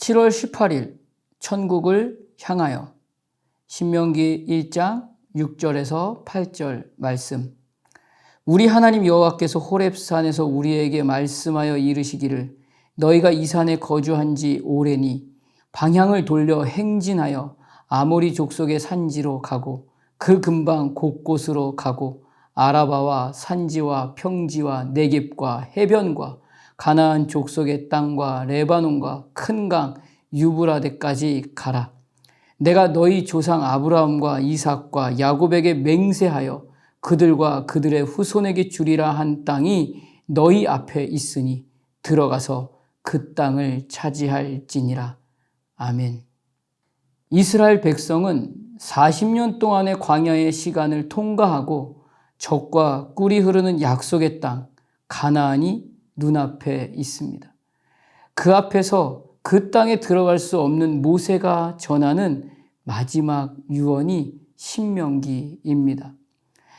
7월 18일 천국을 향하여 신명기 1장 6절에서 8절 말씀. 우리 하나님 여호와께서 호렙산에서 우리에게 말씀하여 이르시기를 너희가 이 산에 거주한 지 오래니 방향을 돌려 행진하여 아모리 족속의 산지로 가고 그 근방 곳곳으로 가고 아라바와 산지와 평지와 네겝과 해변과 가나안 족속의 땅과 레바논과 큰 강 유브라데까지 가라. 내가 너희 조상 아브라함과 이삭과 야곱에게 맹세하여 그들과 그들의 후손에게 주리라 한 땅이 너희 앞에 있으니 들어가서 그 땅을 차지할지니라. 아멘. 이스라엘 백성은 40년 동안의 광야의 시간을 통과하고 적과 꿀이 흐르는 약속의 땅 가나안이 눈앞에 있습니다. 그 앞에서 그 땅에 들어갈 수 없는 모세가 전하는 마지막 유언이 신명기입니다.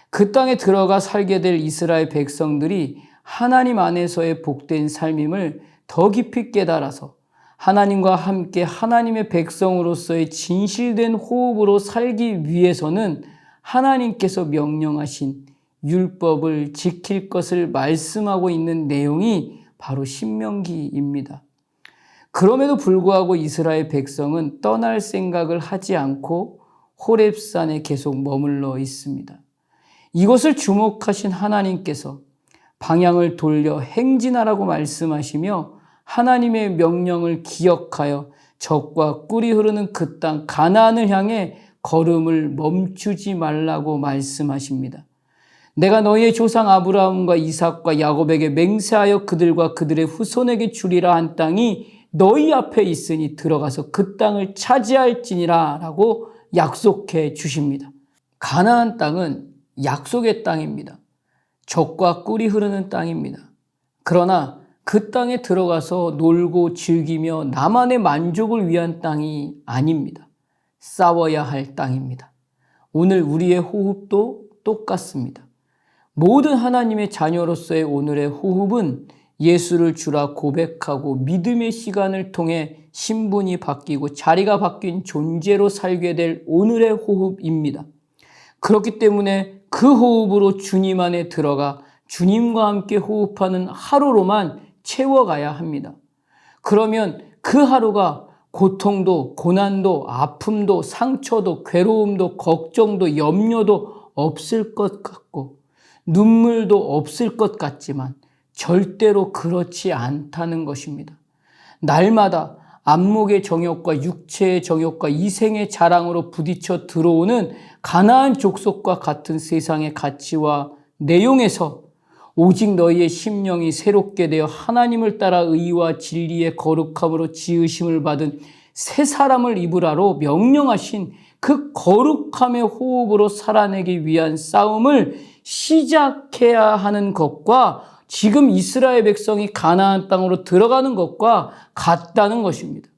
그 땅에 들어가 살게 될 이스라엘 백성들이 하나님 안에서의 복된 삶임을 더 깊이 깨달아서 하나님과 함께 하나님의 백성으로서의 진실된 호흡으로 살기 위해서는 하나님께서 명령하신 율법을 지킬 것을 말씀하고 있는 내용이 바로 신명기입니다. 그럼에도 불구하고 이스라엘 백성은 떠날 생각을 하지 않고 호렙산에 계속 머물러 있습니다. 이것을 주목하신 하나님께서 방향을 돌려 행진하라고 말씀하시며 하나님의 명령을 기억하여 적과 꿀이 흐르는 그 땅 가나안을 향해 걸음을 멈추지 말라고 말씀하십니다. 내가 너희의 조상 아브라함과 이삭과 야곱에게 맹세하여 그들과 그들의 후손에게 주리라 한 땅이 너희 앞에 있으니 들어가서 그 땅을 차지할지니라 라고 약속해 주십니다. 가나안 땅은 약속의 땅입니다. 적과 꿀이 흐르는 땅입니다. 그러나 그 땅에 들어가서 놀고 즐기며 나만의 만족을 위한 땅이 아닙니다. 싸워야 할 땅입니다. 오늘 우리의 호흡도 똑같습니다. 모든 하나님의 자녀로서의 오늘의 호흡은 예수를 주라 고백하고 믿음의 시간을 통해 신분이 바뀌고 자리가 바뀐 존재로 살게 될 오늘의 호흡입니다. 그렇기 때문에 그 호흡으로 주님 안에 들어가 주님과 함께 호흡하는 하루로만 채워가야 합니다. 그러면 그 하루가 고통도 고난도 아픔도 상처도 괴로움도 걱정도 염려도 없을 것 같고 눈물도 없을 것 같지만 절대로 그렇지 않다는 것입니다. 날마다 안목의 정욕과 육체의 정욕과 이생의 자랑으로 부딪혀 들어오는 가나안 족속과 같은 세상의 가치와 내용에서 오직 너희의 심령이 새롭게 되어 하나님을 따라 의와 진리의 거룩함으로 지으심을 받은 새 사람을 입으라로 명령하신 그 거룩함의 호흡으로 살아내기 위한 싸움을 시작해야 하는 것과 지금 이스라엘 백성이 가나안 땅으로 들어가는 것과 같다는 것입니다.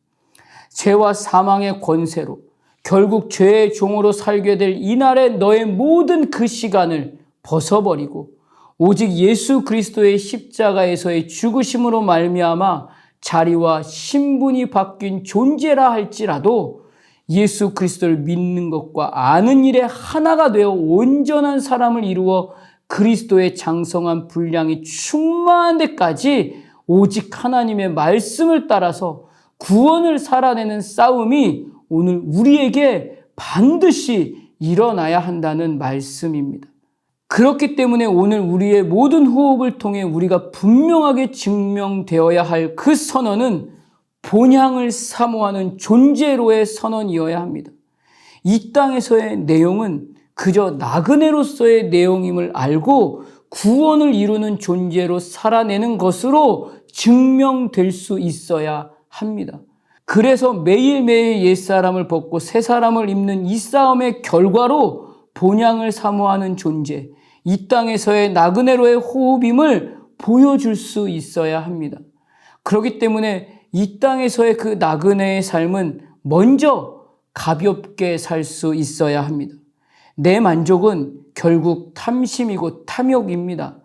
죄와 사망의 권세로 결국 죄의 종으로 살게 될 이날에 너의 모든 그 시간을 벗어버리고 오직 예수 그리스도의 십자가에서의 죽으심으로 말미암아 자리와 신분이 바뀐 존재라 할지라도 예수 그리스도를 믿는 것과 아는 일에 하나가 되어 온전한 사람을 이루어 그리스도의 장성한 분량이 충만한 데까지 오직 하나님의 말씀을 따라서 구원을 살아내는 싸움이 오늘 우리에게 반드시 일어나야 한다는 말씀입니다. 그렇기 때문에 오늘 우리의 모든 호흡을 통해 우리가 분명하게 증명되어야 할 그 선언은 본향을 사모하는 존재로의 선언이어야 합니다. 이 땅에서의 내용은 그저 나그네로서의 내용임을 알고 구원을 이루는 존재로 살아내는 것으로 증명될 수 있어야 합니다. 그래서 매일매일 옛사람을 벗고 새사람을 입는 이 싸움의 결과로 본향을 사모하는 존재, 이 땅에서의 나그네로의 호흡임을 보여줄 수 있어야 합니다. 그렇기 때문에 이 땅에서의 그 나그네의 삶은 먼저 가볍게 살 수 있어야 합니다. 내 만족은 결국 탐심이고 탐욕입니다.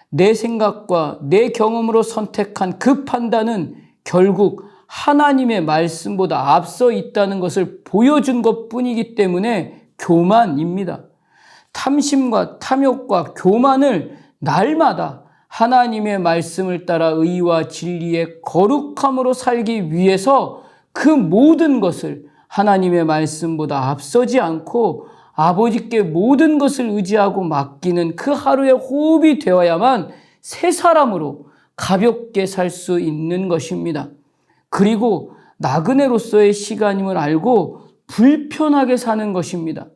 내 생각과 내 경험으로 선택한 그 판단은 결국 하나님의 말씀보다 앞서 있다는 것을 보여준 것뿐이기 때문에 교만입니다. 탐심과 탐욕과 교만을 날마다 하나님의 말씀을 따라 의와 진리의 거룩함으로 살기 위해서 그 모든 것을 하나님의 말씀보다 앞서지 않고 아버지께 모든 것을 의지하고 맡기는 그 하루의 호흡이 되어야만 새 사람으로 가볍게 살 수 있는 것입니다. 그리고 나그네로서의 시간임을 알고 불편하게 사는 것입니다.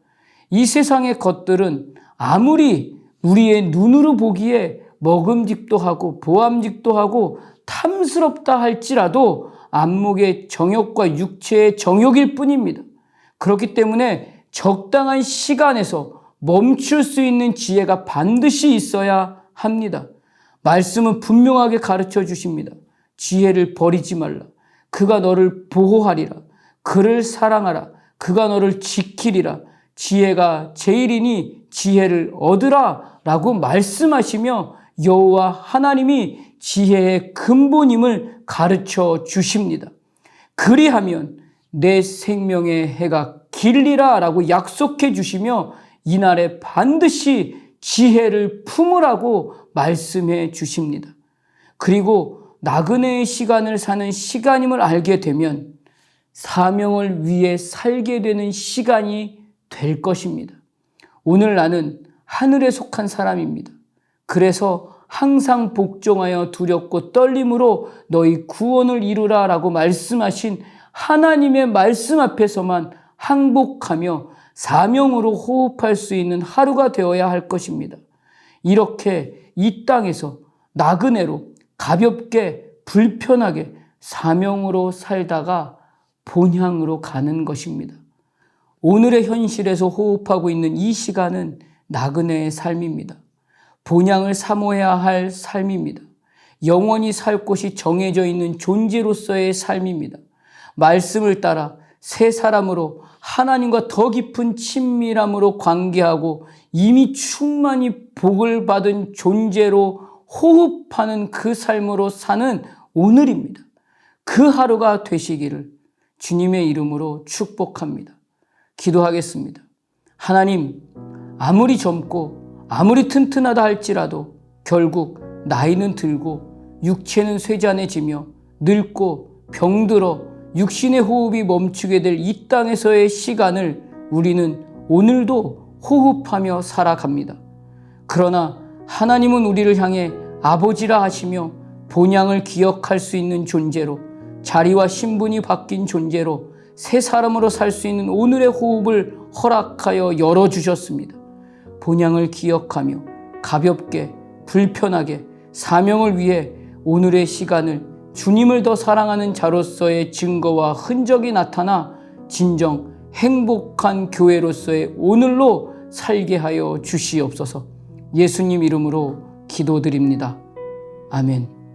이 세상의 것들은 아무리 우리의 눈으로 보기에 먹음직도 하고 보암직도 하고 탐스럽다 할지라도 안목의 정욕과 육체의 정욕일 뿐입니다. 그렇기 때문에 적당한 시간에서 멈출 수 있는 지혜가 반드시 있어야 합니다. 말씀은 분명하게 가르쳐 주십니다. 지혜를 버리지 말라. 그가 너를 보호하리라. 그를 사랑하라. 그가 너를 지키리라. 지혜가 제일이니 지혜를 얻으라 라고 말씀하시며 여호와 하나님이 지혜의 근본임을 가르쳐 주십니다. 그리하면 내 생명의 해가 길리라 라고 약속해 주시며 이날에 반드시 지혜를 품으라고 말씀해 주십니다. 그리고 나그네의 시간을 사는 시간임을 알게 되면 사명을 위해 살게 되는 시간이 될 것입니다. 오늘 나는 하늘에 속한 사람입니다. 그래서 항상 복종하여 두렵고 떨림으로 너희 구원을 이루라 라고 말씀하신 하나님의 말씀 앞에서만 항복하며 사명으로 호흡할 수 있는 하루가 되어야 할 것입니다. 이렇게 이 땅에서 나그네로 가볍게 불편하게 사명으로 살다가 본향으로 가는 것입니다. 오늘의 현실에서 호흡하고 있는 이 시간은 나그네의 삶입니다. 본향을 사모해야 할 삶입니다. 영원히 살 곳이 정해져 있는 존재로서의 삶입니다. 말씀을 따라 새 사람으로 하나님과 더 깊은 친밀함으로 관계하고 이미 충만히 복을 받은 존재로 호흡하는 그 삶으로 사는 오늘입니다. 그 하루가 되시기를 주님의 이름으로 축복합니다. 기도하겠습니다. 하나님, 아무리 젊고 아무리 튼튼하다 할지라도 결국 나이는 들고 육체는 쇠잔해지며 늙고 병들어 육신의 호흡이 멈추게 될 이 땅에서의 시간을 우리는 오늘도 호흡하며 살아갑니다. 그러나 하나님은 우리를 향해 아버지라 하시며 본향을 기억할 수 있는 존재로 자리와 신분이 바뀐 존재로 새 사람으로 살 수 있는 오늘의 호흡을 허락하여 열어주셨습니다. 본향을 기억하며 가볍게 불편하게 사명을 위해 오늘의 시간을 주님을 더 사랑하는 자로서의 증거와 흔적이 나타나 진정 행복한 교회로서의 오늘로 살게 하여 주시옵소서. 예수님 이름으로 기도드립니다. 아멘.